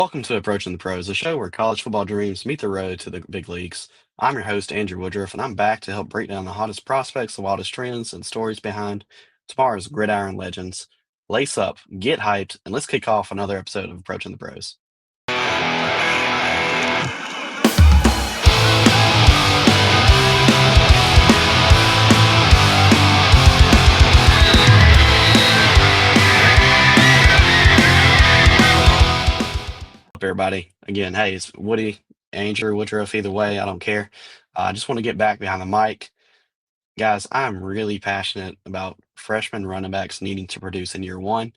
Welcome to Approaching the Pros, a show where college football dreams meet the road to the big leagues. I'm your host, Andrew Woodruff, and I'm back to help break down the hottest prospects, the wildest trends, and stories behind tomorrow's gridiron legends. Lace up, get hyped, and let's kick off another episode of Approaching the Pros. Up, everybody. Again, hey, it's Woody, Andrew Woodruff, either way, I don't care. I just want to get back behind the mic. Guys, I'm really passionate about freshman running backs needing to produce in year one.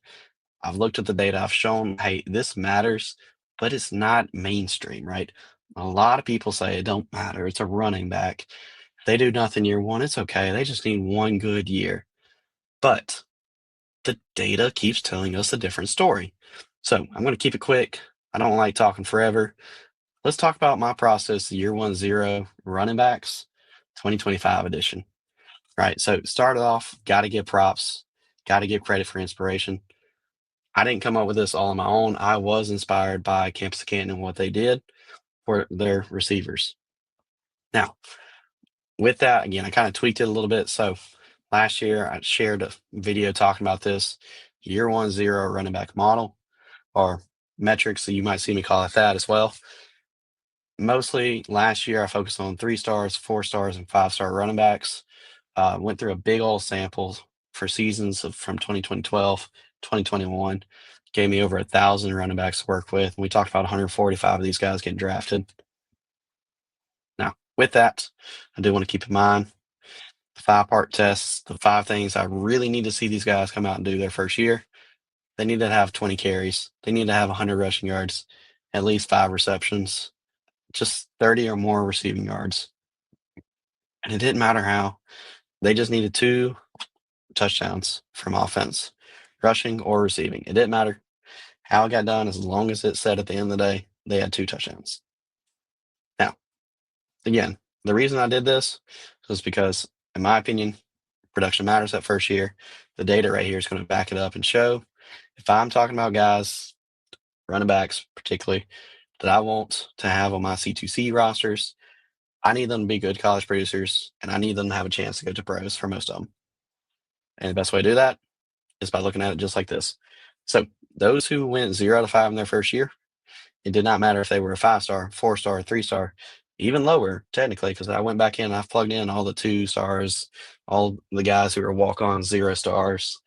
I've looked at the data, I've shown, hey, this matters, but it's not mainstream, right? A lot of people say it don't matter. It's a running back. They do nothing year one. It's okay. They just need one good year. But the data keeps telling us a different story. So I'm going to keep it quick. I don't like talking forever. Let's talk about my process, year 1-0 running backs, 2025 edition. Right. So started off, got to give props, got to give credit for inspiration. I didn't come up with this all on my own. I was inspired by Campus Canton and what they did for their receivers. Now, with that, again, I kind of tweaked it a little bit. So last year, I shared a video talking about this year 1-0 running back model or metrics. So you might see me call it that as well. Mostly last year, I focused on 3 stars, 4 stars, and 5-star running backs. Went through a big old sample for seasons from 2012, 2021. Gave me over 1,000 running backs to work with. And we talked about 145 of these guys getting drafted. Now, with that, I do want to keep in mind the 5-part tests, the 5 things I really need to see these guys come out and do their first year. They need to have 20 carries. They need to have 100 rushing yards, at least 5 receptions, just 30 or more receiving yards. And it didn't matter how. They just needed 2 touchdowns from offense, rushing or receiving. It didn't matter how it got done as long as it said at the end of the day they had 2 touchdowns. Now, again, the reason I did this was because, in my opinion, production matters that first year. The data right here is going to back it up and show. If I'm talking about guys, running backs particularly, that I want to have on my C2C rosters, I need them to be good college producers, and I need them to have a chance to go to pros for most of them. And the best way to do that is by looking at it just like this. So those who went 0 out of 5 in their first year, it did not matter if they were a 5-star, 4-star, 3-star, even lower technically, because I went back in and I've plugged in all the 2 stars, all the guys who are walk-on 0 stars.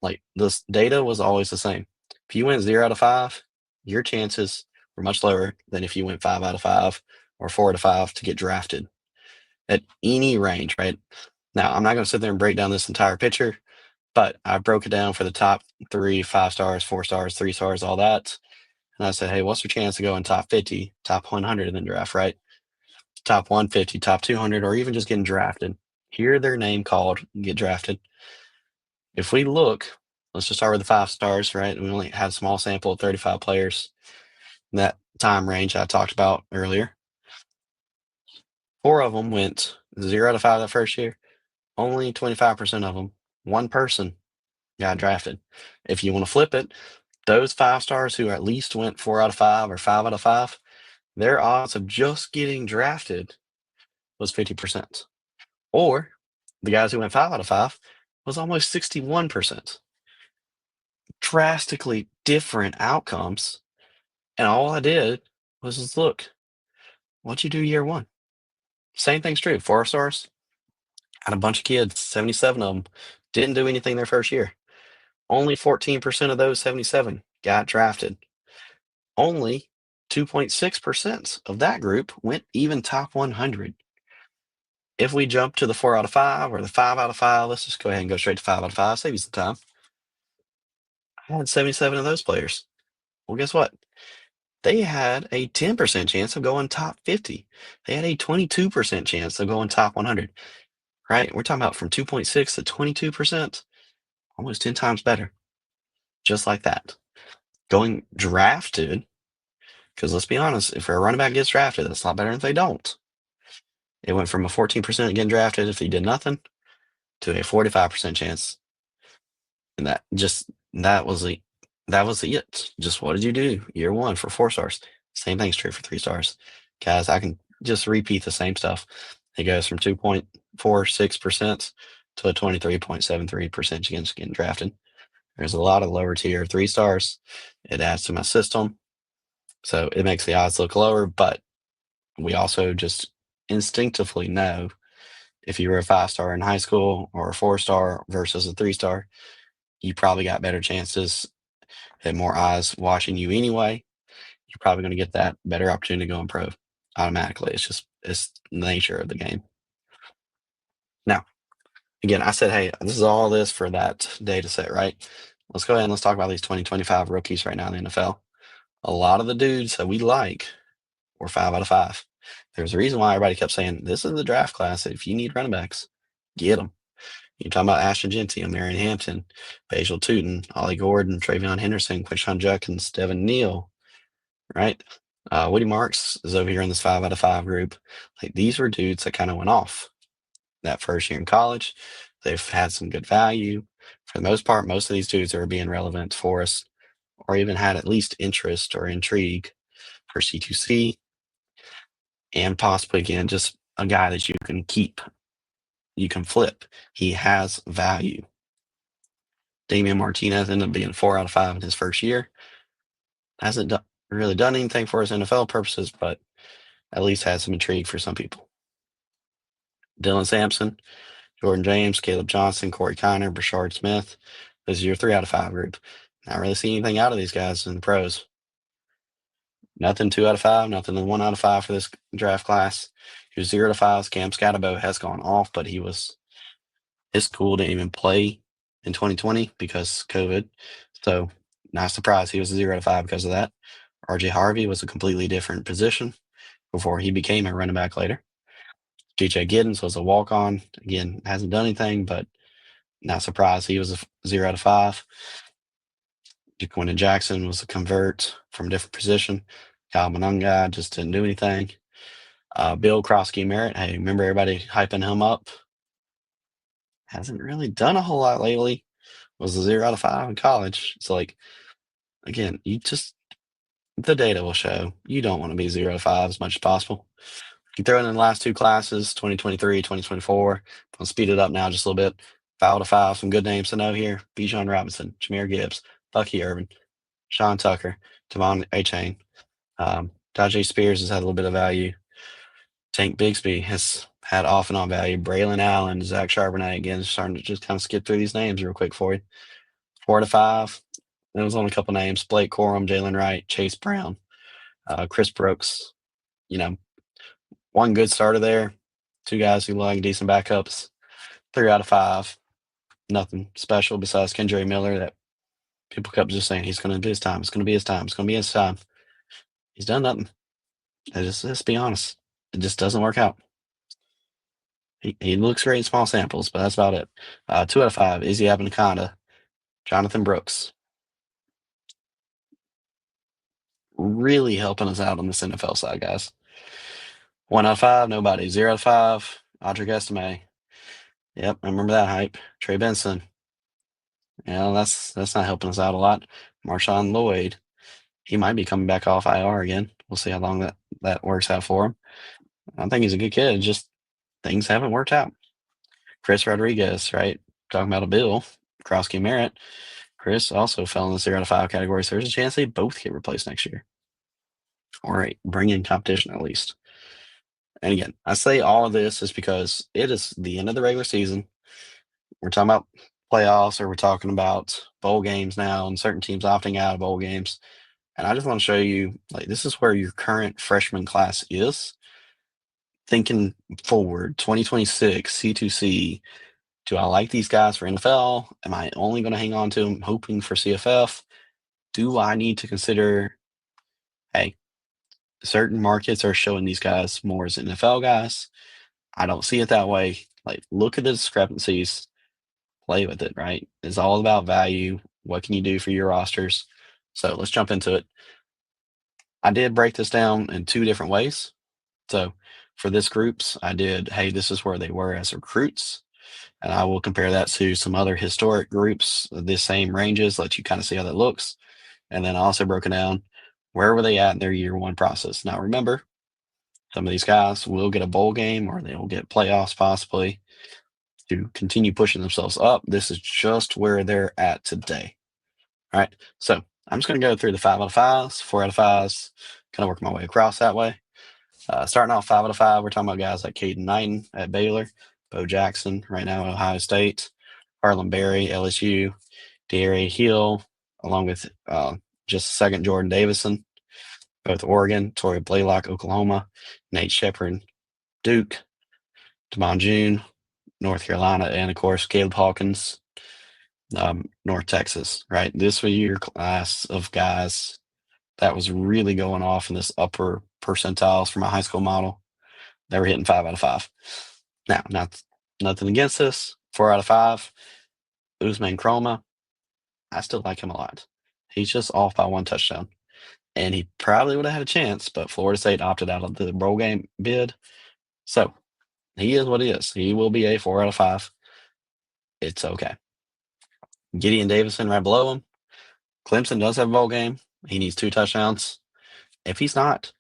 Like, this data was always the same. If you went 0 out of 5, your chances were much lower than if you went 5 out of 5 or 4 out of 5 to get drafted at any range, right? Now, I'm not going to sit there and break down this entire picture, but I broke it down for the top 3, 5 stars, 4 stars, 3 stars, all that. And I said, hey, what's your chance to go in top 50, top 100 in the draft, right? Top 150, top 200, or even just getting drafted. Hear their name called, get drafted. If we look, let's just start with the 5 stars, right? We only had a small sample of 35 players in that time range I talked about earlier. 4 of them went 0 out of 5 that first year. Only 25% of them, 1 person, got drafted. If you want to flip it, those 5 stars who at least went 4 out of 5 or 5 out of 5, their odds of just getting drafted was 50%. Or the guys who went 5 out of 5 was almost 61%. Drastically different outcomes. And all I did was just look, what'd you do year one? Same thing's true. 4 stars, had a bunch of kids, 77 of them didn't do anything their first year. Only 14% of those 77 got drafted. Only 2.6% of that group went even top 100. If we jump to the 4 out of 5 or the 5 out of 5, let's just go ahead and go straight to 5 out of 5, save you some time. I had 77 of those players. Well, guess what? They had a 10% chance of going top 50. They had a 22% chance of going top 100, right? We're talking about from 2.6 to 22%, almost 10 times better. Just like that. Going drafted, because let's be honest, if a running back gets drafted, that's a lot better than if they don't. It went from a 14% getting drafted if he did nothing to a 45% chance. And that was that was it. Just what did you do year one for 4 stars? Same thing's true for 3 stars. Guys, I can just repeat the same stuff. It goes from 2.46% to a 23.73% against getting drafted. There's a lot of lower tier 3 stars. It adds to my system. So it makes the odds look lower, but we also just instinctively know if you were a 5 star in high school or a 4 star versus a 3 star, you probably got better chances, had more eyes watching you anyway. You're probably going to get that better opportunity to go and pro automatically. It's the nature of the game. Now, again, I said, hey, this is all this for that data set, right? Let's go ahead and let's talk about these 2025 rookies right now in the NFL. A lot of the dudes that we like were 5 out of 5. There's a reason why everybody kept saying this is the draft class. If you need running backs, get them. You're talking about Ashton Genty, Marion Hampton, Basil Tootin, Ollie Gordon, Travion Henderson, Quinshon Judkins, Devin Neal, right? Woody Marks is over here in this 5 out of 5 group. Like these were dudes that kind of went off that first year in college. They've had some good value. For the most part, most of these dudes are being relevant for us or even had at least interest or intrigue for C2C and possibly, again, just a guy that you can keep, you can flip. He has value. Damian Martinez ended up being 4 out of 5 in his first year. Hasn't really done anything for his NFL purposes, but at least had some intrigue for some people. Dylan Sampson, Jordan James, Caleb Johnson, Corey Kiner, Brashard Smith. This is your 3 out of 5 group. Not really seeing anything out of these guys in the pros. Nothing 2 out of 5, nothing 1 out of 5 for this draft class. He was 0 to 5. Cam Scatterbo has gone off, but his school didn't even play in 2020 because COVID. So not surprised he was 0 to 5 because of that. RJ Harvey was a completely different position before he became a running back later. DJ Giddens was a walk-on. Again, hasn't done anything, but not surprised he was a 0 to 5. Jaquindon Jackson was a convert from a different position. Kyle Monunga just didn't do anything. Bill Krosky Merritt, hey, remember everybody hyping him up? Hasn't really done a whole lot lately. Was a 0 out of 5 in college. It's like, again, the data will show you don't want to be 0 to 5 as much as possible. You throw in the last 2 classes, 2023, 2024. I'll speed it up now just a little bit. 5 out of 5, some good names to know here. Bijan Robinson, Jahmyr Gibbs, Bucky Irvin, Sean Tucker, Tavon Achane. Tajay Spears has had a little bit of value. Tank Bigsby has had off and on value. Braylon Allen, Zach Charbonnet, again, starting to just kind of skip through these names real quick for you. 4 to 5. There was only a couple names. Blake Corum, Jalen Wright, Chase Brown, Chris Brooks. One good starter there. 2 guys who look like decent backups. 3 out of 5. Nothing special besides Kendra Miller that people kept just saying he's going to be his time. It's going to be his time. It's going to be his time. He's done nothing. Let's be honest. It just doesn't work out. He looks great in small samples, but that's about it. 2 out of 5. Izzy Abanikanda, Jonathan Brooks. Really helping us out on this NFL side, guys. 1 out of 5, nobody. 0 out of 5, Audric Estime. Yep, I remember that hype. Trey Benson. Yeah, that's not helping us out a lot. Marshawn Lloyd. He might be coming back off IR again. We'll see how long that works out for him. I think he's a good kid. Just things haven't worked out. Chris Rodriguez, right? Talking about a Bill. Krosky Merritt. Chris also fell in the 0 out of 5 category, so there's a chance they both get replaced next year. Or bring in competition at least. And again, I say all of this is because it is the end of the regular season. We're talking about playoffs, or we're talking about bowl games now, and certain teams opting out of bowl games. And I just want to show you, like, this is where your current freshman class is. Thinking forward, 2026, C2C. Do I like these guys for NFL? Am I only going to hang on to them hoping for CFF? Do I need to consider, hey, certain markets are showing these guys more as NFL guys? I don't see it that way. Like, look at the discrepancies, play with it, right? It's all about value. What can you do for your rosters? So let's jump into it. I did break this down in 2 different ways. So for this groups, I did, hey, this is where they were as recruits. And I will compare that to some other historic groups of the same ranges, let you kind of see how that looks. And then I also broken down where were they at in their year one process. Now remember, some of these guys will get a bowl game or they will get playoffs possibly to continue pushing themselves up. This is just where they're at today. All right. So I'm just going to go through the 5 out of 5s, 4 out of 5s, kind of work my way across that way. Starting off 5 out of 5, we're talking about guys like Caden Knighton at Baylor, Bo Jackson right now at Ohio State, Harlem Berry, LSU, Darius Hill, along with just a second Jordan Davison, both Oregon, Torrey Blaylock, Oklahoma, Nate Shepard, Duke, Damon June, North Carolina, and of course Caleb Hawkins, North Texas. Right, this was your class of guys that was really going off in this upper percentiles for my high school model. They were hitting 5 out of 5. Now, nothing against this. 4 out of 5. Usman Chroma, I still like him a lot. He's just off by 1 touchdown. And he probably would have had a chance, but Florida State opted out of the bowl game bid. So he is what he is. He will be a 4 out of 5. It's okay. Gideon Davison right below him. Clemson does have a bowl game. He needs 2 touchdowns. If he's not,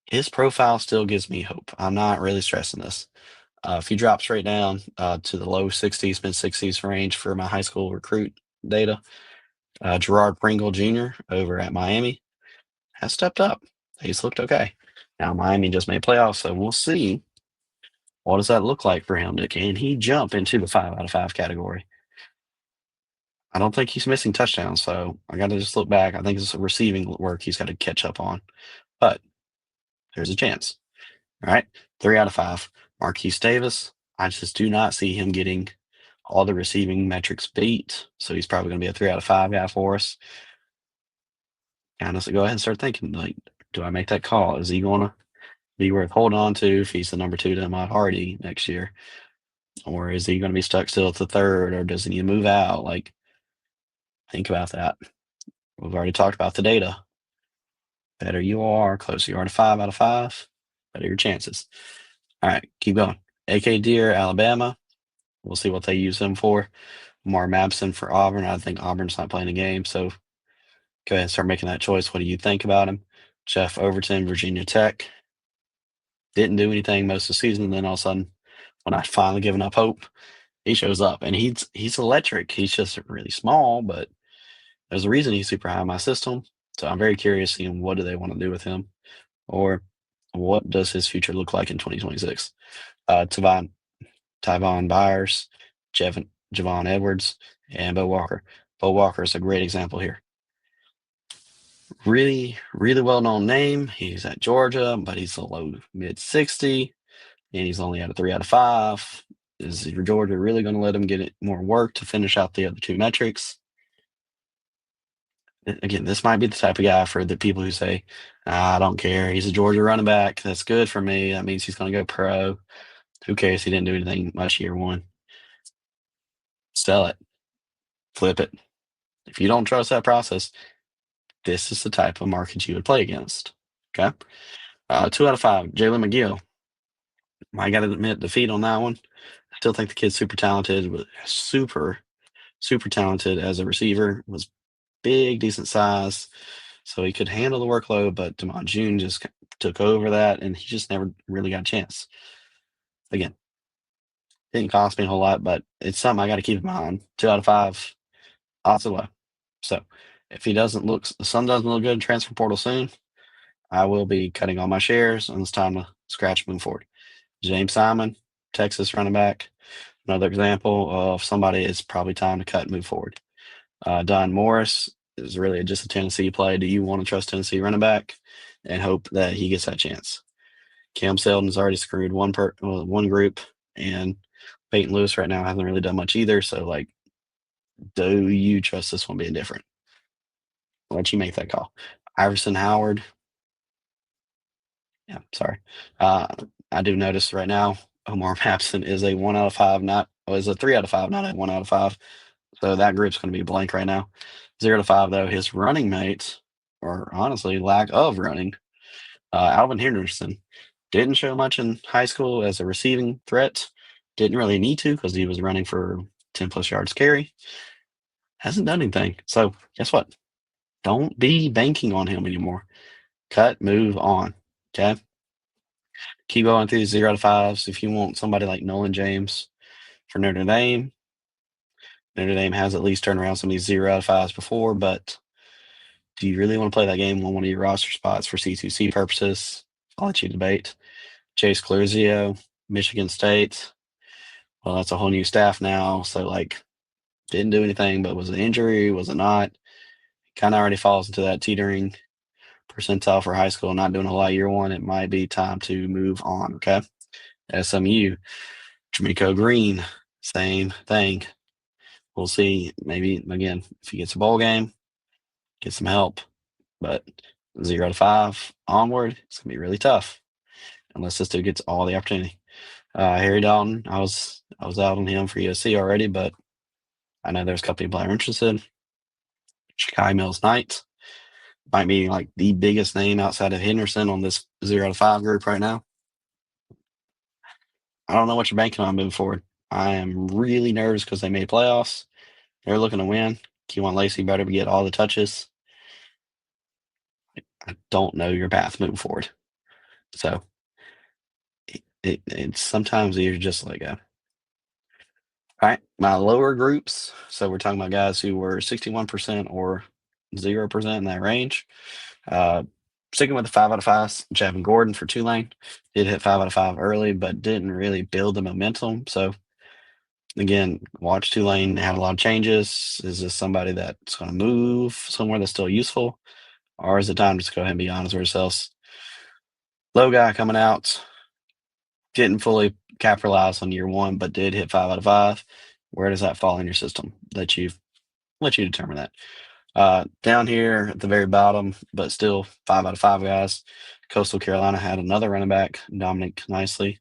his profile still gives me hope. I'm not really stressing this. If he drops straight down to the low 60s, mid 60s range for my high school recruit data, Gerard Pringle Jr. over at Miami has stepped up. He's looked okay. Now Miami just made playoffs, so we'll see. What does that look like for him? Can he jump into the 5 out of 5 category? I don't think he's missing touchdowns, so I got to just look back. I think it's receiving work he's got to catch up on, but there's a chance. All right, 3 out of 5. Marquise Davis, I just do not see him getting all the receiving metrics beat, so he's probably going to be a 3 out of 5 guy for us. Honestly, go ahead and start thinking, like, do I make that call? Is he going to be worth holding on to if he's the number 2 to Ahmad Hardy next year? Or is he going to be stuck still at the 3rd, or does he need to move out? Like, think about that. We've already talked about the data. Better you are, closer you are to 5 out of 5, better your chances. All right, keep going. AK Deer, Alabama. We'll see what they use him for. Mar Mabson for Auburn. I think Auburn's not playing a game, so go ahead and start making that choice. What do you think about him? Jeff Overton, Virginia Tech. Didn't do anything most of the season. Then all of a sudden, when I finally given up hope, he shows up, and he's electric. He's just really small, but there's a reason he's super high in my system. So I'm very curious seeing what do they want to do with him, or what does his future look like in 2026. Tyvon Byers, Javon Edwards, and Bo Walker. Bo Walker is a great example here. Really, really well-known name. He's at Georgia, but he's a low mid 60, and he's only at a 3 out of 5. Is Georgia really going to let him get it more work to finish out the other 2 metrics? Again, this might be the type of guy for the people who say, I don't care. He's a Georgia running back. That's good for me. That means he's going to go pro. Who cares? He didn't do anything much year 1. Sell it. Flip it. If you don't trust that process, this is the type of market you would play against. Okay. 2 out of 5. Jalen McGill. I got to admit defeat on that one. I still think the kid's super talented. Super talented as a receiver. Was big, decent size, so he could handle the workload. But Damon June just took over that, and he just never really got a chance. Again, didn't cost me a whole lot, but it's something I got to keep in mind. 2 out of 5. Odds are low. So if the sun doesn't look good in transfer portal soon, I will be cutting all my shares, and it's time to scratch moving forward. James Simon, Texas running back, another example of somebody it's probably time to cut and move forward. Don Morris is really just a Tennessee play. Do you want to trust Tennessee running back and hope that he gets that chance? Cam Seldon's already screwed one group, and Peyton Lewis right now hasn't really done much either. So, like, do you trust this one being different? I'll let you make that call. Iverson Howard. Yeah, sorry. I do notice right now Omar Mapson is a 1 out of 5, is a 3 out of 5, not a 1 out of 5. So that group's going to be blank right now. 0 to 5, though, his running mates, or honestly, lack of running. Alvin Henderson didn't show much in high school as a receiving threat. Didn't really need to because he was running for 10 plus yards carry. Hasn't done anything. So guess what? Don't be banking on him anymore. Cut, move on. Okay. Keep going through 0 to 5s. If you want somebody like Nolan James for Notre Dame, Notre Dame has at least turned around some of these 0 out of 5s before, but do you really want to play that game on one of your roster spots for C2C purposes? I'll let you debate. Chase Clorizio, Michigan State. Well, that's a whole new staff now. So, like, didn't do anything, but was it injury? Was it not? Kind of already falls into that teetering percentile for high school, not doing a lot year one. It might be time to move on. Okay. SMU, Jamaico Green, same thing. We'll see. Maybe again, if he gets a bowl game, get some help. But 0 to 5 onward, it's gonna be really tough unless this dude gets all the opportunity. Harry Dalton, I was out on him for USC already, but I know there's a couple people that are interested. Chikai Mills Knight might be like the biggest name outside of Henderson on this 0 to 5 group right now. I don't know what you're banking on moving forward. I am really nervous because they made playoffs. They're looking to win. Kewan Lacey better get all the touches. I don't know your path moving forward. So it's sometimes you're just like, all right, my lower groups. So we're talking about guys who were 61% or 0% in that range. Sticking with the 5 out of 5s, Javon Gordon for Tulane did hit 5 out of 5 early, but didn't really build the momentum. So again, watch Tulane had a lot of changes. Is this somebody that's going to move somewhere that's still useful, or is it time to just go ahead and be honest with ourselves? Low guy coming out, didn't fully capitalize on year one, but did hit 5 out of 5. Where does that fall in your system? Let you determine that. Down here at the very bottom, but still 5 out of 5 guys. Coastal Carolina had another running back, Dominic Nicely.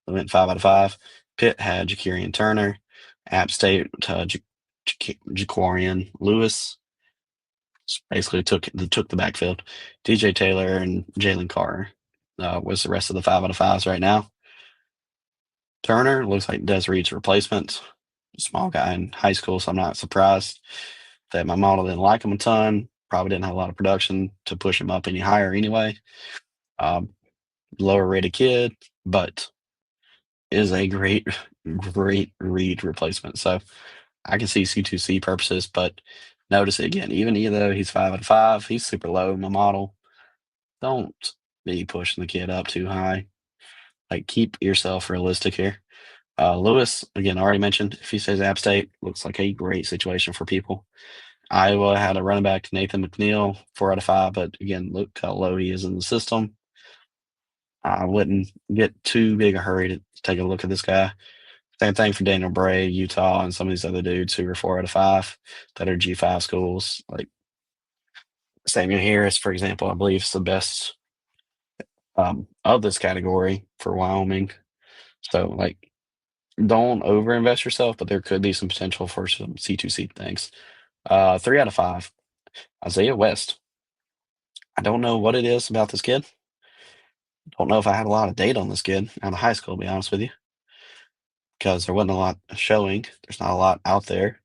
They went 5 out of 5. Pitt had Ja'Kirian Turner. App State, Jaquarian Lewis. Basically took the backfield. DJ Taylor and Jalen Carter was the rest of the 5 out of 5s right now. Turner looks like Des Reed's replacement. Small guy in high school, so I'm not surprised that my model didn't like him a ton. Probably didn't have a lot of production to push him up any higher anyway. Lower rated kid, but is a great Reed replacement. So I can see C2C purposes, but notice it again, even though he's 5 out of 5, he's super low in my model. Don't be pushing the kid up too high. Like, keep yourself realistic here. Lewis, again, already mentioned, if he stays App State, looks like a great situation for people. Iowa had a running back, Nathan McNeil, 4 out of 5, but again, look how low he is in the system. I wouldn't get too big a hurry to take a look at this guy. Same thing for Daniel Bray, Utah, and some of these other dudes who are 4 out of 5 that are G5 schools. Like Samuel Harris, for example, I believe is the best of this category for Wyoming. So, like, don't overinvest yourself, but there could be some potential for some C2C things. 3 out of 5, Isaiah West. I don't know what it is about this kid. Don't know if I had a lot of data on this kid out of high school, to be honest with you, because there wasn't a lot showing. There's not a lot out there.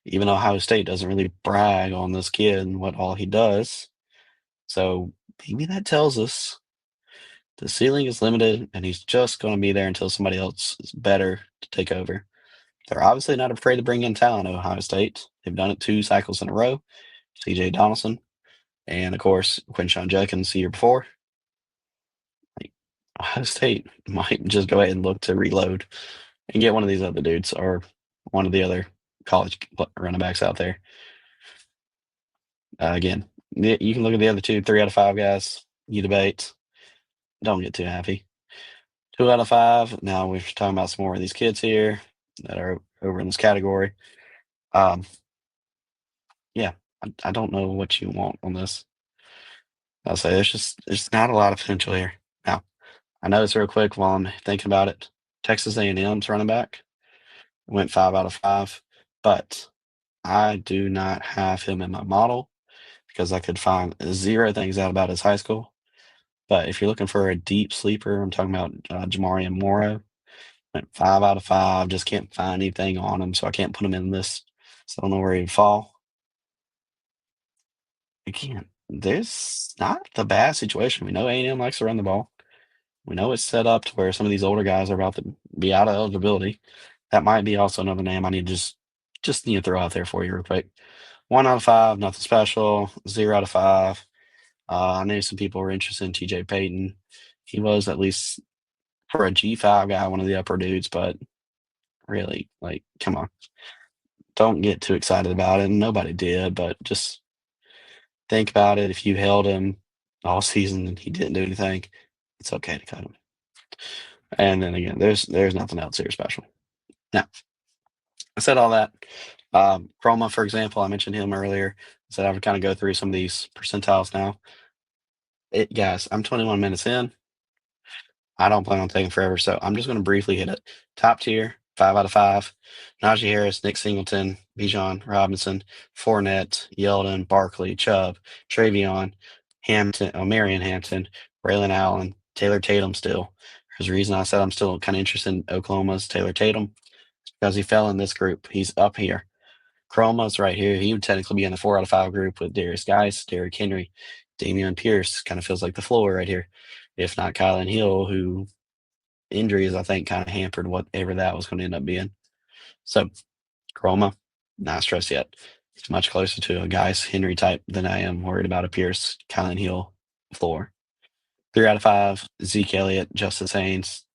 Even Ohio State doesn't really brag on this kid and what all he does. So maybe that tells us the ceiling is limited and he's just going to be there until somebody else is better to take over. They're obviously not afraid to bring in talent at Ohio State. They've done it 2 cycles in a row. CJ Donaldson and, of course, Quinshon Judkins the year before. Like, Ohio State might just go ahead and look to reload and get one of these other dudes or one of the other college running backs out there. Again, you can look at the other 3 out of 5 guys. You debate. Don't get too happy. 2 out of 5. Now we're talking about some more of these kids here that are over in this category. Yeah, I don't know what you want on this. I'll say there's not a lot of potential here. Now, I know it's real quick while I'm thinking about it. Texas A&M's running back went 5 out of 5, but I do not have him in my model because I could find 0 things out about his high school. But if you're looking for a deep sleeper, I'm talking about Jamarian Morrow. Went 5 out of 5. Just can't find anything on him, so I can't put him in this. So I don't know where he'd fall. again, this not the bad situation. We know A&M likes to run the ball. We know it's set up to where some of these older guys are about to be out of eligibility. That might be also another name I need to just need to throw out there for you real quick. 1 out of 5, nothing special. 0 out of 5. I knew some people were interested in TJ Payton. He was, at least for a G5 guy, one of the upper dudes, but really, like, come on. Don't get too excited about it. And nobody did, but just think about it. If you held him all season and he didn't do anything, it's okay to cut him. And then again, there's nothing else here special. Now, I said all that. Chroma, for example, I mentioned him earlier. I said I would kind of go through some of these percentiles now. Guys, I'm 21 minutes in. I don't plan on taking forever, so I'm just going to briefly hit it. Top tier, 5 out of 5. Najee Harris, Nick Singleton, Bijan Robinson, Fournette, Yeldon, Barkley, Chubb, Travion, Hampton, Marion Hampton, Braylon Allen, Taylor Tatum still. There's a reason I said I'm still kind of interested in Oklahoma's Taylor Tatum because he fell in this group. He's up here. Chroma's right here. He would technically be in the 4 out of 5 group with Darius Geis, Derrick Henry, Damian Pierce. Kind of feels like the floor right here. If not Kylan Hill, who injuries I think kind of hampered whatever that was going to end up being. So Chroma, not stressed yet. It's much closer to a Geis Henry type than I am worried about a Pierce, Kylan Hill floor. 3 out of 5, Zeke Elliott, Justice Haynes,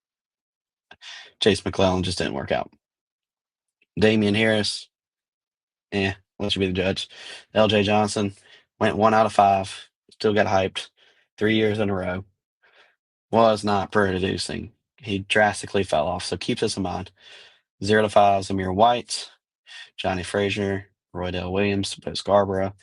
Chase McClellan just didn't work out. Damian Harris, let you be the judge. LJ Johnson went 1 out of 5, still got hyped 3 years in a row. Was not producing. He drastically fell off. So keep this in mind. 0 to 5, Zamir White, Johnny Frazier, Roydell Williams, Bo Scarborough.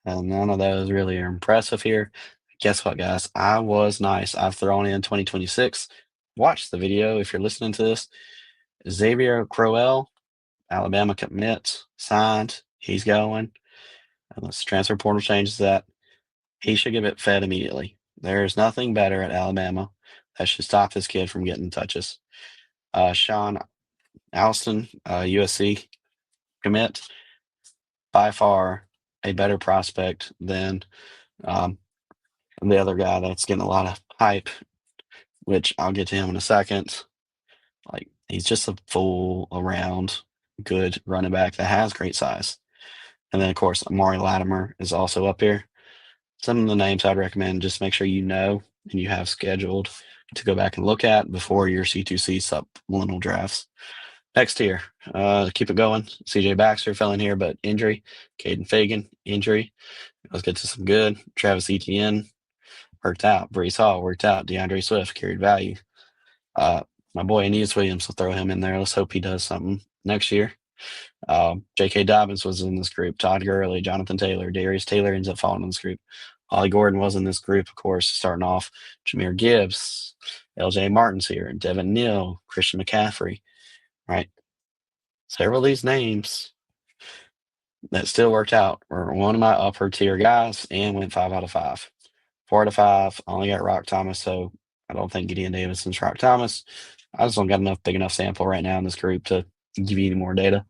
And none of those really are impressive here. Guess what, guys? I was nice. I've thrown in 2026. Watch the video if you're listening to this. Xavier Crowell, Alabama commit, signed. He's going. Unless the transfer portal changes that, he should get it fed immediately. There's nothing better at Alabama that should stop this kid from getting touches. Sean Alston, USC commit, by far a better prospect than the other guy that's getting a lot of hype, which I'll get to him in a second. Like, he's just a full around good running back that has great size. And then, of course, Amari Latimer is also up here. Some of the names I'd recommend, just make sure you know and you have scheduled to go back and look at before your C2C supplemental drafts. Next tier, keep it going. CJ Baxter fell in here, but injury. Caden Fagan, injury. Let's get to some good. Travis Etienne worked out. Brees Hall worked out. DeAndre Swift carried value. My boy Aeneas Williams, will throw him in there. Let's hope he does something next year. J.K. Dobbins was in this group. Todd Gurley, Jonathan Taylor, Darius Taylor ends up falling in this group. Ollie Gordon was in this group, of course, starting off. Jahmyr Gibbs, L.J. Martin's here, Devin Neal, Christian McCaffrey, right? Several of these names that still worked out were one of my upper tier guys and went 5 out of 5. 4 out of 5, I only got Rock Thomas, so I don't think Gideon Davidson's Rock Thomas. I just don't got enough big enough sample right now in this group to give you any more data.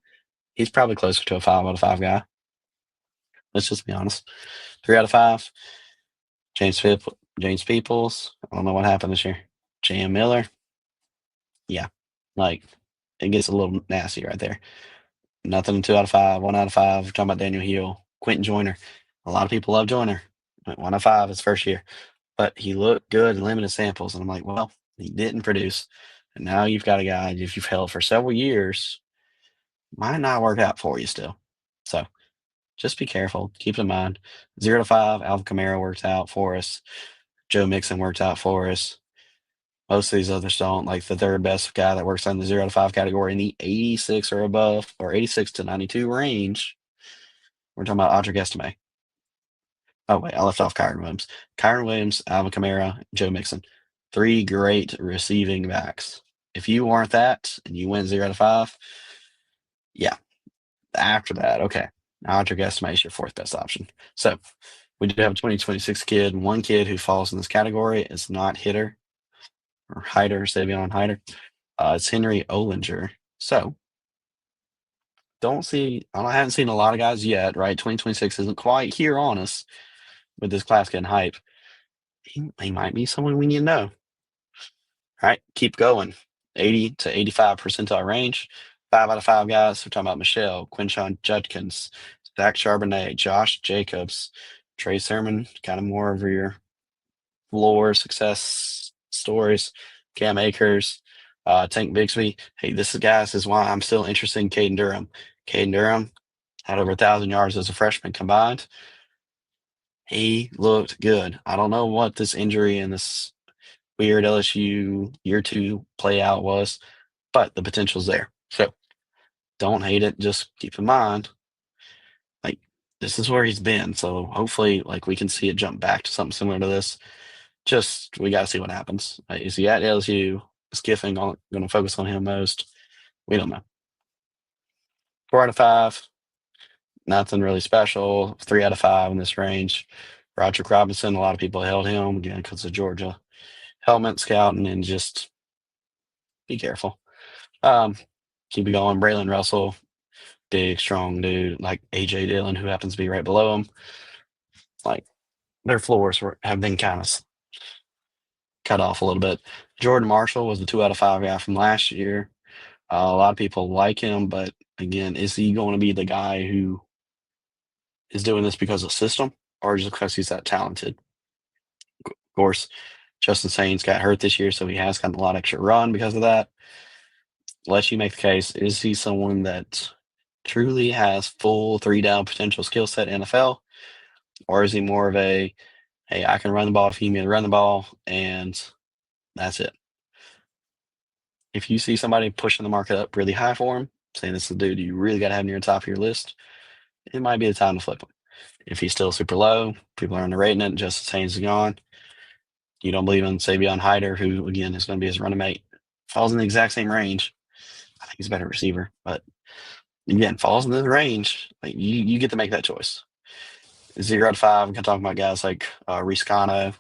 He's probably closer to a 5 out of 5 guy. Let's just be honest. 3 out of 5. James Peoples. I don't know what happened this year. J.M. Miller. Yeah, like it gets a little nasty right there. Nothing 2 out of 5. 1 out of 5. We're talking about Daniel Hill, Quentin Joyner. A lot of people love Joyner. 1 out of 5 his first year, but he looked good in limited samples, and I'm like, well, he didn't produce, and now you've got a guy if you've held for several years, might not work out for you still. So just be careful. Keep in mind, 0 to 5, Alvin Kamara worked out for us. Joe Mixon worked out for us. Most of these others don't. Like the third best guy that works on the 0 to 5 category in the 86 or above, or 86 to 92 range. We're talking about Audric Estime. Oh, wait, I left off Kyron Williams. Kyron Williams, Alvin Kamara, Joe Mixon. 3 great receiving backs. If you weren't that and you went 0 to 5, yeah. After that, okay. Audric Estime is your 4th best option. So we do have a 2026 kid. One kid who falls in this category is not Hitter or Hyder, Savion Hyder. It's Henry Olinger. So I haven't seen a lot of guys yet, right? 2026 isn't quite here on us. with this class getting hype, he might be someone we need to know. All right, keep going. 80 to 85 percentile range. 5 out of 5 guys. We're talking about Michelle, Quinshon Judkins, Zach Charbonnet, Josh Jacobs, Trey Sermon, kind of more of your floor success stories. Cam Akers, Tank Bigsby. Hey, this is guys is why I'm still interested in Caden Durham. Caden Durham had over 1,000 yards as a freshman combined. He looked good. I don't know what this injury and this weird LSU year 2 play out was, but the potential's there. So don't hate it. Just keep in mind, like, this is where he's been. So hopefully, like, we can see it jump back to something similar to this. Just we got to see what happens. Is he at LSU? Is Kiffin going to focus on him most? We don't know. 4 out of 5, nothing really special. 3 out of 5 in this range. Roderick Robinson, a lot of people held him again because of Georgia helmet scouting, and just be careful. Um, keep it going. Braylon Russell, big, strong dude like AJ Dillon, who happens to be right below him. Like, their floors have been kind of cut off a little bit. Jordan Marshall was the 2 out of 5 guy from last year. A lot of people like him, but again, is he going to be the guy who is doing this because of system or just because he's that talented? Of course, Justin Saints got hurt this year, so he has gotten a lot extra run because of that. Let you make the case, is he someone that truly has full 3 down potential skill set in NFL? Or is he more of a, hey, I can run the ball if you need me to run the ball, and that's it? If you see somebody pushing the market up really high for him, saying this is the dude you really got to have near the top of your list, it might be the time to flip him. If he's still super low, people are underrating it, Justin Haynes is gone. You don't believe in Savion Hyder, who, again, is going to be his running mate. Falls in the exact same range. I think he's a better receiver, but again, falls in the range. Like, you get to make that choice. 0 out of 5, we can talk about guys like Reese Cano,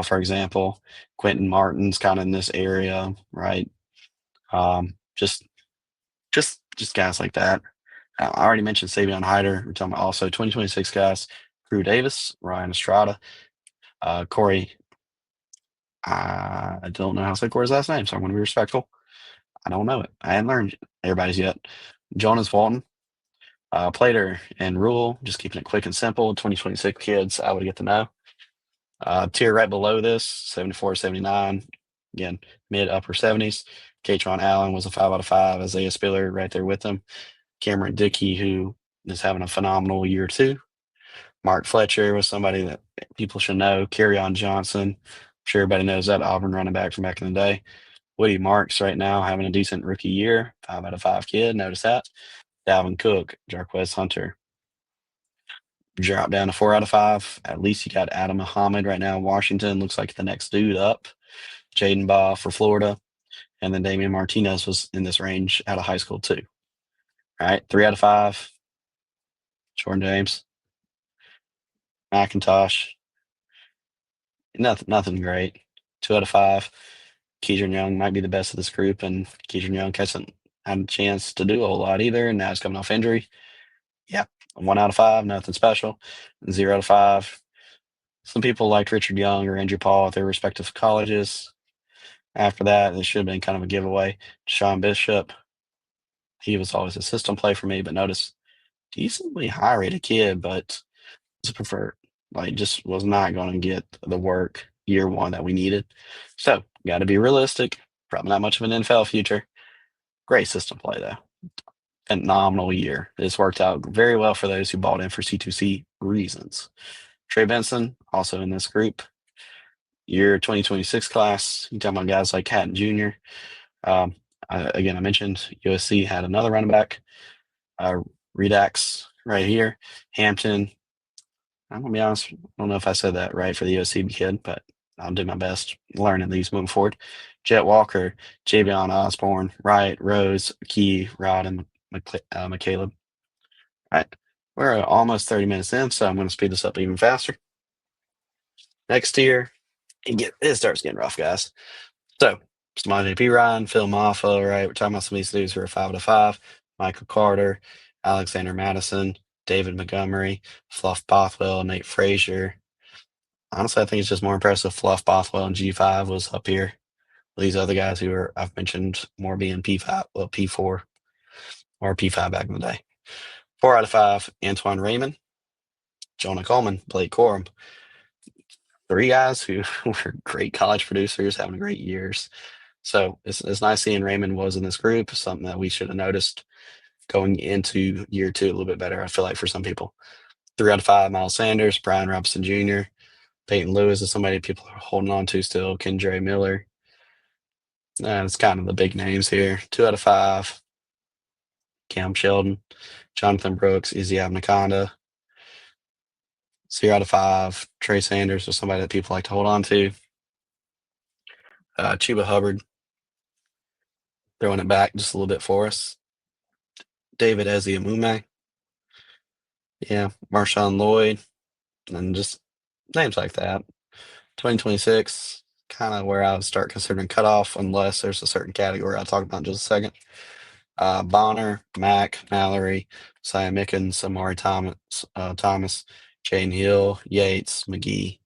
for example. Quentin Martin's kind of in this area, right? Just guys like that. I already mentioned Savion Hyder. We're talking about also 2026 guys: Drew Davis, Ryan Estrada, Corey. I don't know how to say Corey's last name, so I'm going to be respectful. I don't know it. I hadn't learned everybody's yet. Jonas Walton, Plater and Rule, just keeping it quick and simple. 2026 kids, I would get to know. Tier right below this, 74, 79. Again, mid upper 70s. Katron Allen was a 5 out of 5. Isaiah Spiller right there with him. Cameron Dickey, who is having a phenomenal year too. Mark Fletcher was somebody that people should know. Kerryon Johnson, I'm sure everybody knows that Auburn running back from back in the day. Woody Marks right now having a decent rookie year, 5 out of 5 kid. Notice that. Dalvin Cook, Jarquez Hunter. Drop down to 4 out of 5. At least you got Adam Muhammad right now. Washington looks like the next dude up. Jaden Baugh for Florida. And then Damian Martinez was in this range out of high school too. All right, 3 out of 5. Jordan James. McIntosh. Nothing great. 2 out of 5. Keidron Young might be the best of this group, and Keidron Young hasn't had a chance to do a whole lot either, and now he's coming off injury. Yeah, 1 out of 5, nothing special. 0 out of 5. Some people liked Richard Young or Andrew Paul at their respective colleges. After that, it should have been kind of a giveaway. Sean Bishop, he was always a system play for me, but notice decently high rated kid, but was preferred. Like, just was not going to get the work year 1 that we needed. So, got to be realistic. Probably not much of an NFL future. Great system play, though. Phenomenal year. It's worked out very well for those who bought in for C2C reasons. Trey Benson, also in this group. Year 2026 class, you talking about guys like Hatton Jr. Again, I mentioned USC had another running back, Redax right here. Hampton, I'm going to be honest, I don't know if I said that right for the USC kid, but I'll do my best learning these moving forward. Jet Walker, Javion Osborne, Wright, Rose, Key, Rod, and McCaleb. All right, we're almost 30 minutes in, so I'm going to speed this up even faster. Next tier, it starts getting rough, guys. So, Samaj P. Ryan, Phil Maffa, right? We're talking about some of these dudes who are 5 out of 5. Michael Carter, Alexander Madison, David Montgomery, Fluff Bothwell, Nate Frazier. Honestly, I think it's just more impressive. Fluff Bothwell and G5 was up here. These other guys who are I've mentioned more being P5, well P4 or P5 back in the day. 4 out of 5, Antoine Raymond, Jonah Coleman, Blake Corum. Three guys who were great college producers, having great years. So it's nice seeing Raymond was in this group. Something that we should have noticed going into year two a little bit better. I feel like for some people. 3 out of 5, Miles Sanders, Brian Robinson Jr., Peyton Lewis is somebody people are holding on to still. Kendra Miller. It's kind of the big names here. 2 out of 5, Cam Sheldon, Jonathan Brooks, Izzy Abnaconda. 0 out of 5, Trey Sanders was somebody that people like to hold on to. Chuba Hubbard throwing it back just a little bit for us. David Eziamume. Yeah, Marshawn Lloyd, and just names like that. 2026, kind of where I would start considering cutoff, unless there's a certain category I'll talk about in just a second. Bonner, Mack, Mallory, Siam Mickens, Amari Thomas, Jane Hill, Yates, McGee.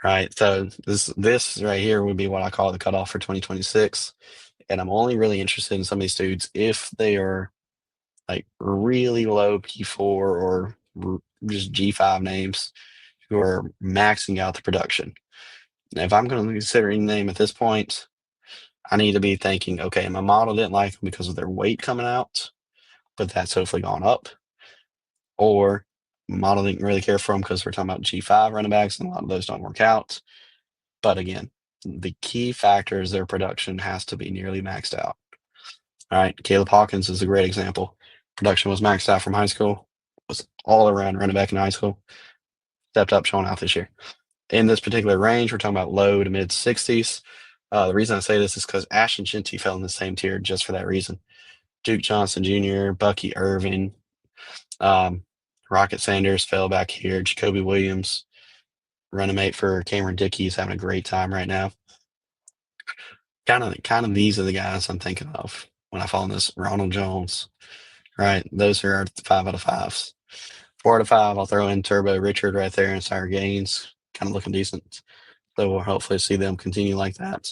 Right. So this right here would be what I call the cutoff for 2026. And I'm only really interested in some of these dudes if they are like really low P4 or just G5 names who are maxing out the production. Now, if I'm going to be considering name at this point, I need to be thinking, okay, my model didn't like them because of their weight coming out, but that's hopefully gone up. Or model didn't really care for them because we're talking about G5 running backs, and a lot of those don't work out. But again, the key factor is their production has to be nearly maxed out. All right, Caleb Hawkins is a great example. Production was maxed out from high school, was all around running back in high school, stepped up, showing out this year. In this particular range, we're talking about low to mid 60s. The reason I say this is because Ashton Shinty fell in the same tier just for that reason. Duke Johnson Jr., Bucky Irving, Rocket Sanders fell back here. Jacoby Williams, running mate for Cameron Dickey, is having a great time right now. Kind of these are the guys I'm thinking of when I fall in this. Ronald Jones, right? Those are our 5 out of 5s. 4 out of 5, I'll throw in Turbo Richard right there and Sire Gaines, kind of looking decent. So we'll hopefully see them continue like that.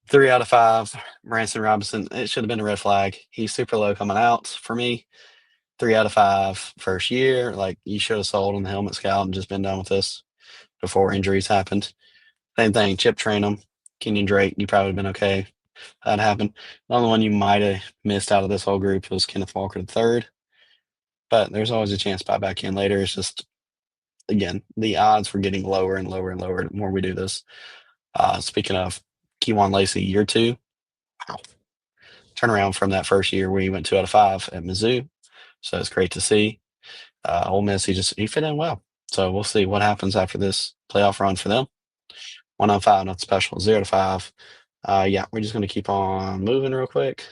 3 out of 5, Branson Robinson. It should have been a red flag. He's super low coming out for me. 3 out of 5, first year. Like, you should have sold on the helmet scout and just been done with this before injuries happened. Same thing, Chip Trainum, Kenyon Drake. You probably would have been okay. That happened. The only one you might have missed out of this whole group was Kenneth Walker III. But there's always a chance to buy back in later. It's just, again, the odds were getting lower and lower and lower the more we do this. Speaking of Keywan Lacey, year 2, wow. Turnaround from that first year where he went 2 out of 5 at Mizzou. So it's great to see. Ole Miss, he fit in well. So we'll see what happens after this playoff run for them. 1 out of 5, not special. 0 to 5. Yeah, we're just going to keep on moving real quick.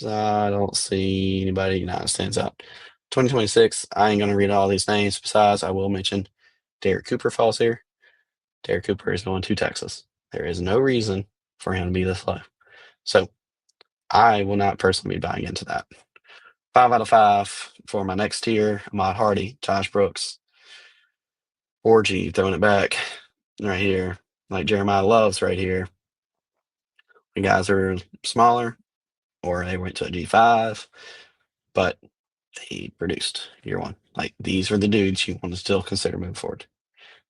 I don't see anybody. No, it stands out. 2026, I ain't going to read all these names. Besides, I will mention Derek Cooper falls here. Derek Cooper is going to Texas. There is no reason for him to be this low. So I will not personally be buying into that. 5 out of 5 for my next tier. Ahmad Hardy, Josh Brooks, Orgy throwing it back right here, like Jeremiah Loves right here. The guys are smaller, or they went to a G5, but they produced year 1. Like, these are the dudes you want to still consider moving forward.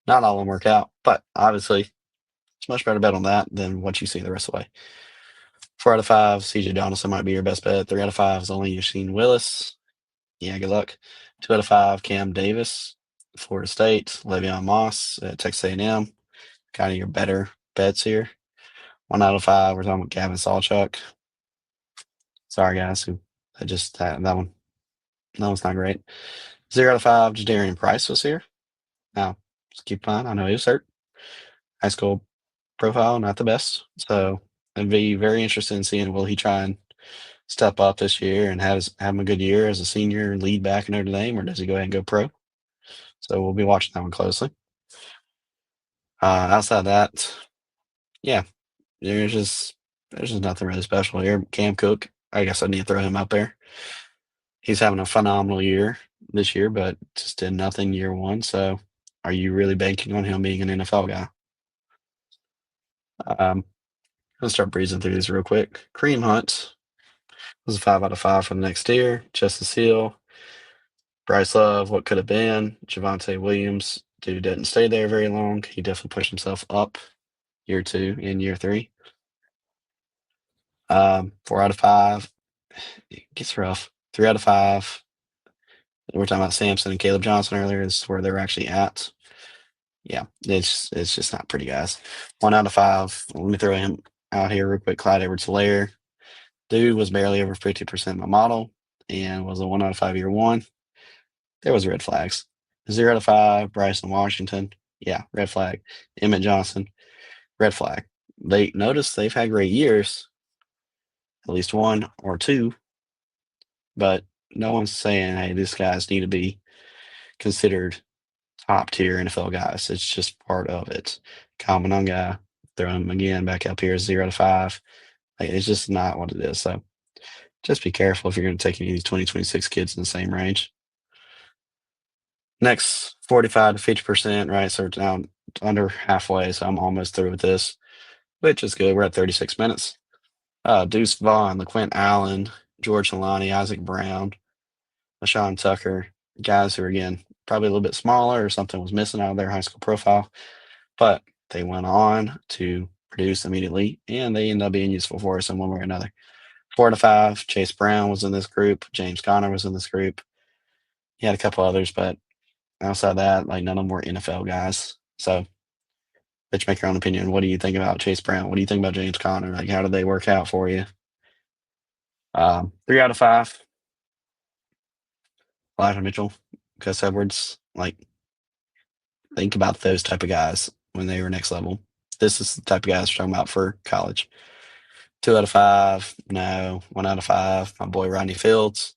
Not all of them work out, but obviously it's much better bet on that than what you see the rest of the way. 4 out of 5, CJ Donaldson might be your best bet. 3 out of 5 is only Yasheen Willis. Yeah, good luck. 2 out of 5, Cam Davis, Florida State. Le'Veon Moss at Texas A&M. Kind of your better bets here. 1 out of 5, we're talking about Gavin Sawchuk. Sorry, guys. That one. That one's not great. 0 out of 5, Jadarian Price was here. Now, just keep in mind, I know he was hurt. High school profile, not the best. So I'd be very interested in seeing, will he try and step up this year and have a good year as a senior lead back in Notre Dame, or does he go ahead and go pro? So we'll be watching that one closely. Outside of that, yeah, there's just nothing really special here. Cam Cook, I guess I need to throw him out there. He's having a phenomenal year this year, but just did nothing year one. So, are you really banking on him being an NFL guy? Um, let's start breezing through these real quick. Kareem Hunt was a 5 out of 5 for the next year. Justice Hill, Bryce Love, what could have been. Javante Williams, dude didn't stay there very long. He definitely pushed himself up year two and year three. 4 out of 5. It gets rough. 3 out of 5. We're talking about Samson and Caleb Johnson earlier. This is where they're actually at. Yeah, it's just not pretty, guys. 1 out of 5. Let me throw him out here real quick. Clyde Edwards-Helaire. Dude was barely over 50% my model and was a 1 out of 5 year one. There was red flags. 0 out of 5. Bryson Washington. Yeah, red flag. Emmett Johnson. Red flag. They notice they've had great years, at least one or two, but no one's saying, hey, these guys need to be considered top tier NFL guys. It's just part of it. Kyle Monunga, throw him again back up here, 0 out of 5. Like, it's just not what it is. So just be careful if you're going to take any of these 2026 kids in the same range. Next, 45 to 50%, right? So we're down under halfway. So I'm almost through with this, which is good. We're at 36 minutes. Deuce Vaughn, LaQuint Allen, George Halani, Isaac Brown, LaShawn Tucker, guys who are, again, probably a little bit smaller or something was missing out of their high school profile, but they went on to produce immediately, and they ended up being useful for us in one way or another. 4 out of 5. Chase Brown was in this group. James Conner was in this group. He had a couple others, but outside of that, like, none of them were NFL guys. So let you make your own opinion. What do you think about Chase Brown? What do you think about James Conner? Like, how did they work out for you? 3 out of 5. Elijah Mitchell, Gus Edwards. Like, think about those type of guys when they were next level. This is the type of guys we're talking about for college. 2 out of 5. No. 1 out of 5. My boy Rodney Fields.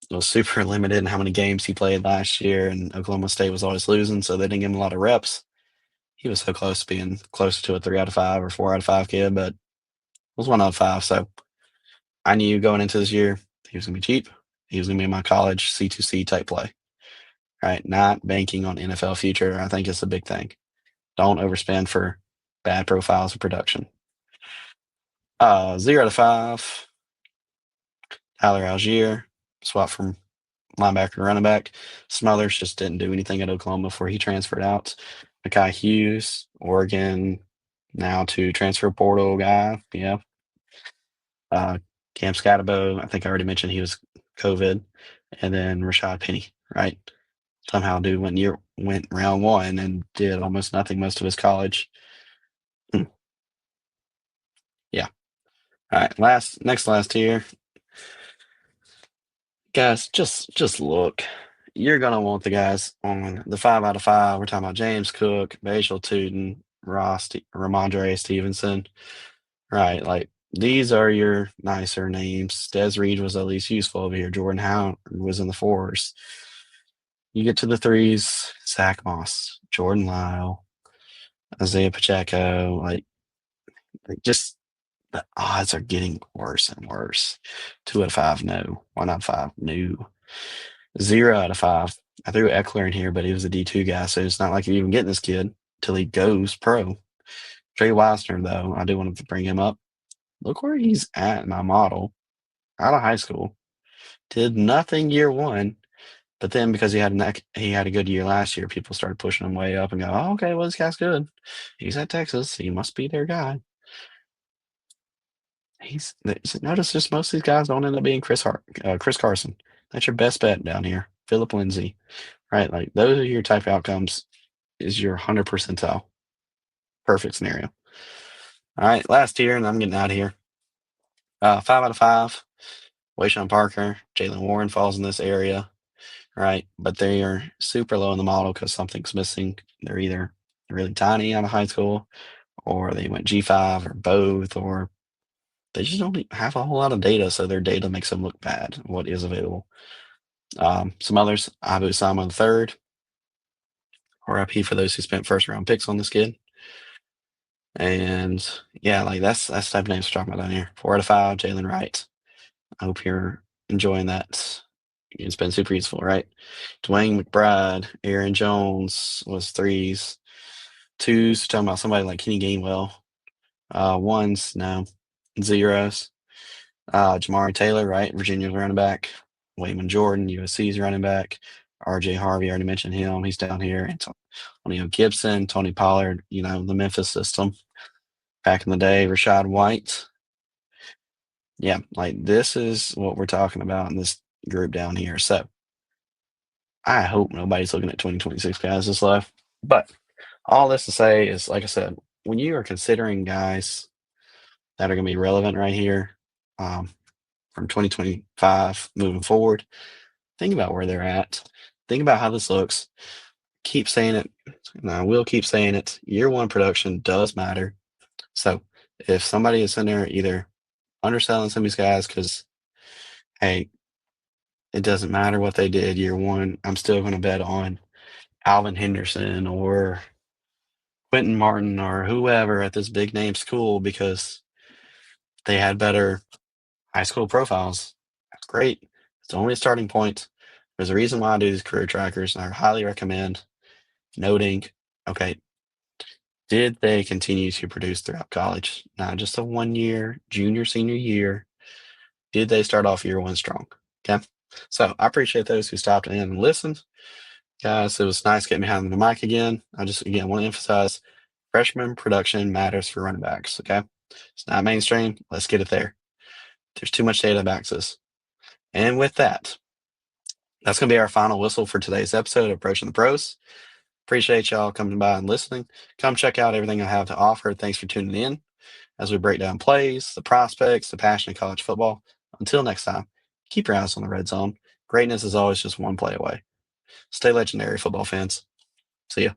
Was super limited in how many games he played last year, and Oklahoma State was always losing, so they didn't give him a lot of reps. He was so close to being closer to a 3 out of 5 or 4 out of 5 kid, but it was 1 out of 5. So I knew going into this year he was going to be cheap. He was going to be my college C2C type play. Right? Not banking on NFL future. I think it's a big thing. Don't overspend for bad profiles of production. 0 out of 5. Tyler Algier, swap from linebacker to running back. Smothers just didn't do anything at Oklahoma before he transferred out. Mekhi Hughes, Oregon, now to transfer portal guy. Yeah. Cam Scatterbo, I think I already mentioned he was COVID. And then Rashad Penny, right? Somehow dude went round one and did almost nothing most of his college. Yeah. All right. Last tier. Guys, just look. You're gonna want the guys on the 5 out of 5. We're talking about James Cook, Bajal Tootin, Ramondre Stevenson. Right, like, these are your nicer names. Des Reed was at least useful over here. Jordan Howard was in the 4s. You get to the 3s, Zach Moss, Jordan Lyle, Isaiah Pacheco, like just the odds are getting worse and worse. 2 out of 5, no. 1 out of 5, no. 0 out of 5. I threw Eckler in here, but he was a D2 guy, so it's not like you're even getting this kid till he goes pro. Trey Wisner, though, I do want to bring him up. Look where he's at in my model. Out of high school. Did nothing year one, but then because he had a good year last year, people started pushing him way up and go, oh, okay, well, this guy's good. He's at Texas. He must be their guy. Notice just most of these guys don't end up being Chris Carson. That's your best bet down here. Philip Lindsay, right? Like, those are your type of outcomes. Is your 100 percentile. Perfect scenario. All right, last tier, and I'm getting out of here. 5 out of 5. Wayshawn Parker, Jalen Warren falls in this area, right? But they are super low in the model because something's missing. They're either really tiny out of high school, or they went G5, or both, or they just don't have a whole lot of data, so their data makes them look bad, what is available. Some others, Abu Sama III, RIP for those who spent first-round picks on this kid. And, yeah, like, that's the type of names we're talking about down here. 4 out of 5, Jalen Wright. I hope you're enjoying that. It's been super useful, right? Dwayne McBride, Aaron Jones was threes. Twos, talking about somebody like Kenny Gainwell. Ones, no. Zeros. Jamari Taylor, right? Virginia's running back. Wayman Jordan, USC's running back. RJ Harvey, already mentioned him. He's down here. Antonio Gibson, Tony Pollard, the Memphis system. Back in the day, Rashad White. Yeah, like this is what we're talking about in this group down here. So I hope nobody's looking at 2026 guys this low. But all this to say is, like I said, when you are considering guys that are going to be relevant right here from 2025 moving forward, think about where they're at. Think about how this looks. Keep saying it, and I will keep saying it. Year one production does matter. So if somebody is in there either underselling some of these guys because, hey, it doesn't matter what they did year one, I'm still going to bet on Alvin Henderson or Quentin Martin or whoever at this big name school because they had better high school profiles. That's great. It's only a starting point. There's a reason why I do these career trackers, and I highly recommend noting, okay, did they continue to produce throughout college? Not just a 1 year, junior, senior year. Did they start off year one strong? Okay. So I appreciate those who stopped in and listened. Guys, it was nice getting behind the mic again. I just, again, want to emphasize freshman production matters for running backs. Okay. It's not mainstream. Let's get it there. There's too much data that backs this. And with that, that's going to be our final whistle for today's episode of Approaching the Pros. Appreciate y'all coming by and listening. Come check out everything I have to offer. Thanks for tuning in as we break down plays, the prospects, the passion of college football. Until next time, keep your eyes on the red zone. Greatness is always just one play away. Stay legendary, football fans. See ya.